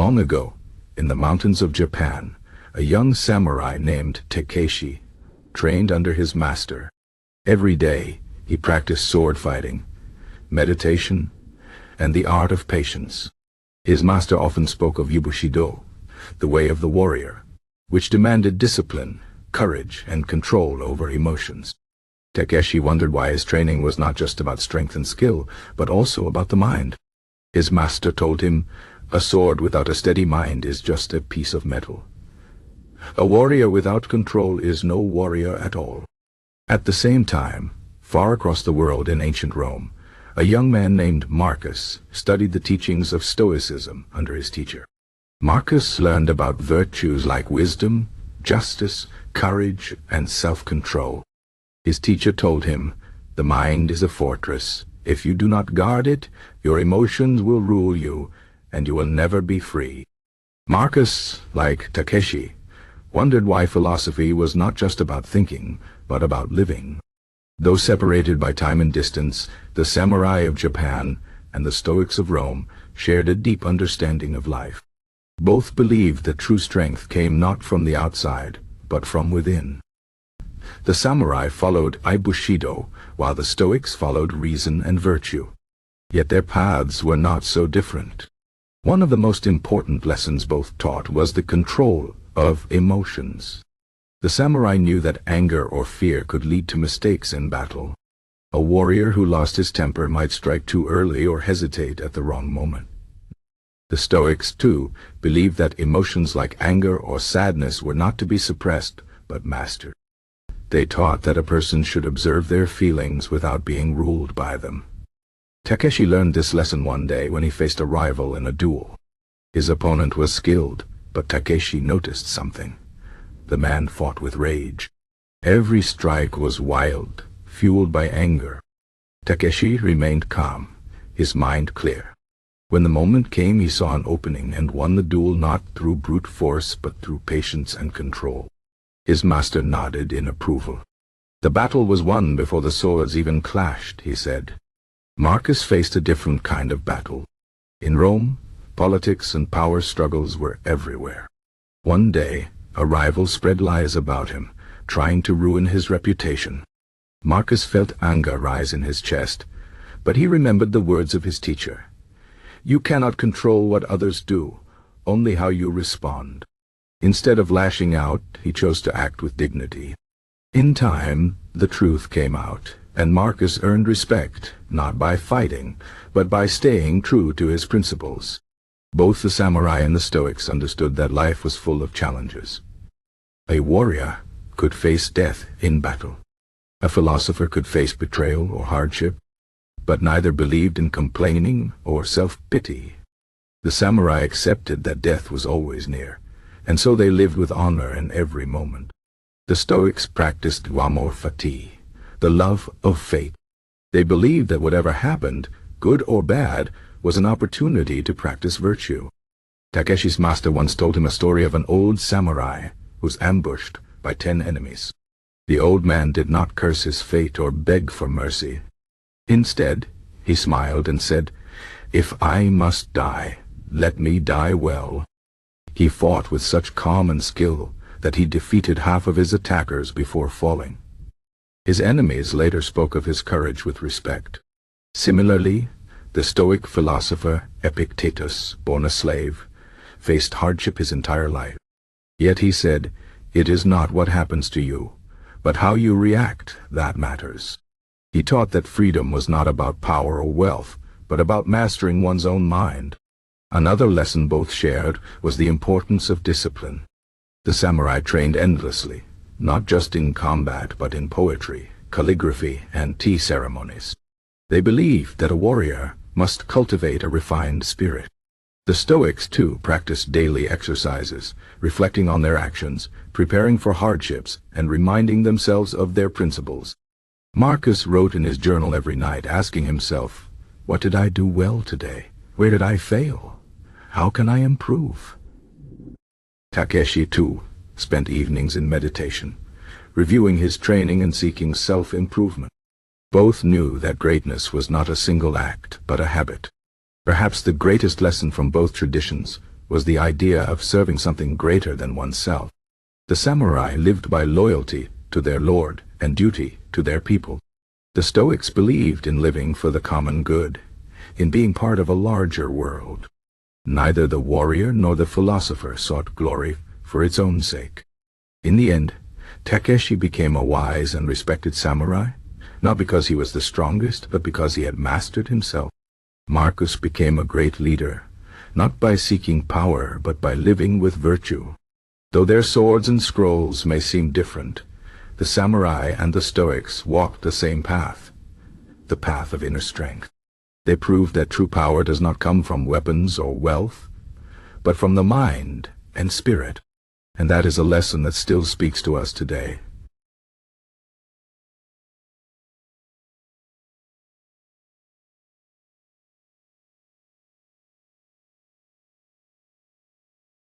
Long ago, in the mountains of Japan, a young samurai named Takeshi trained under his master. Every day, he practiced sword fighting, meditation, and the art of patience. His master often spoke of Bushido, the way of the warrior, which demanded discipline, courage, and control over emotions. Takeshi wondered why his training was not just about strength and skill, but also about the mind. His master told him, "A sword without a steady mind is just a piece of metal. A warrior without control is no warrior at all." At the same time, far across the world in ancient Rome, a young man named Marcus studied the teachings of Stoicism under his teacher. Marcus learned about virtues like wisdom, justice, courage, and self-control. His teacher told him, "The mind is a fortress. If you do not guard it, your emotions will rule you, and you will never be free." Marcus, like Takeshi, wondered why philosophy was not just about thinking, but about living. Though separated by time and distance, the samurai of Japan and the Stoics of Rome shared a deep understanding of life. Both believed that true strength came not from the outside, but from within. The samurai followed Bushido, while the Stoics followed reason and virtue. Yet their paths were not so different. One of the most important lessons both taught was the control of emotions. The samurai knew that anger or fear could lead to mistakes in battle. A warrior who lost his temper might strike too early or hesitate at the wrong moment. The Stoics, too, believed that emotions like anger or sadness were not to be suppressed, but mastered. They taught that a person should observe their feelings without being ruled by them. Takeshi learned this lesson one day when he faced a rival in a duel. His opponent was skilled, but Takeshi noticed something. The man fought with rage. Every strike was wild, fueled by anger. Takeshi remained calm, his mind clear. When the moment came, he saw an opening and won the duel not through brute force but through patience and control. His master nodded in approval. "The battle was won before the swords even clashed," he said. Marcus faced a different kind of battle. In Rome, politics and power struggles were everywhere. One day, a rival spread lies about him, trying to ruin his reputation. Marcus felt anger rise in his chest, but he remembered the words of his teacher. "You cannot control what others do, only how you respond." Instead of lashing out, he chose to act with dignity. In time, the truth came out, and Marcus earned respect, not by fighting, but by staying true to his principles. Both the samurai and the Stoics understood that life was full of challenges. A warrior could face death in battle. A philosopher could face betrayal or hardship, but neither believed in complaining or self-pity. The samurai accepted that death was always near, and so they lived with honor in every moment. The Stoics practiced amor fati, the love of fate. They believed that whatever happened, good or bad, was an opportunity to practice virtue. Takeshi's master once told him a story of an old samurai who was ambushed by 10 enemies. The old man did not curse his fate or beg for mercy. Instead, he smiled and said, "If I must die, let me die well." He fought with such calm and skill that he defeated half of his attackers before falling. His enemies later spoke of his courage with respect. Similarly, the Stoic philosopher Epictetus, born a slave, faced hardship his entire life. Yet he said, "It is not what happens to you, but how you react that matters." He taught that freedom was not about power or wealth, but about mastering one's own mind. Another lesson both shared was the importance of discipline. The samurai trained endlessly, not just in combat but in poetry, calligraphy, and tea ceremonies. They believed that a warrior must cultivate a refined spirit. The Stoics, too, practiced daily exercises, reflecting on their actions, preparing for hardships, and reminding themselves of their principles. Marcus wrote in his journal every night, asking himself, "What did I do well today? Where did I fail? How can I improve?" Takeshi, too, spent evenings in meditation, reviewing his training and seeking self-improvement. Both knew that greatness was not a single act, but a habit. Perhaps the greatest lesson from both traditions was the idea of serving something greater than oneself. The samurai lived by loyalty to their lord and duty to their people. The Stoics believed in living for the common good, in being part of a larger world. Neither the warrior nor the philosopher sought glory for its own sake. In the end, Takeshi became a wise and respected samurai, not because he was the strongest, but because he had mastered himself. Marcus became a great leader, not by seeking power, but by living with virtue. Though their swords and scrolls may seem different, the samurai and the Stoics walked the same path, the path of inner strength. They proved that true power does not come from weapons or wealth, but from the mind and spirit. And that is a lesson that still speaks to us today.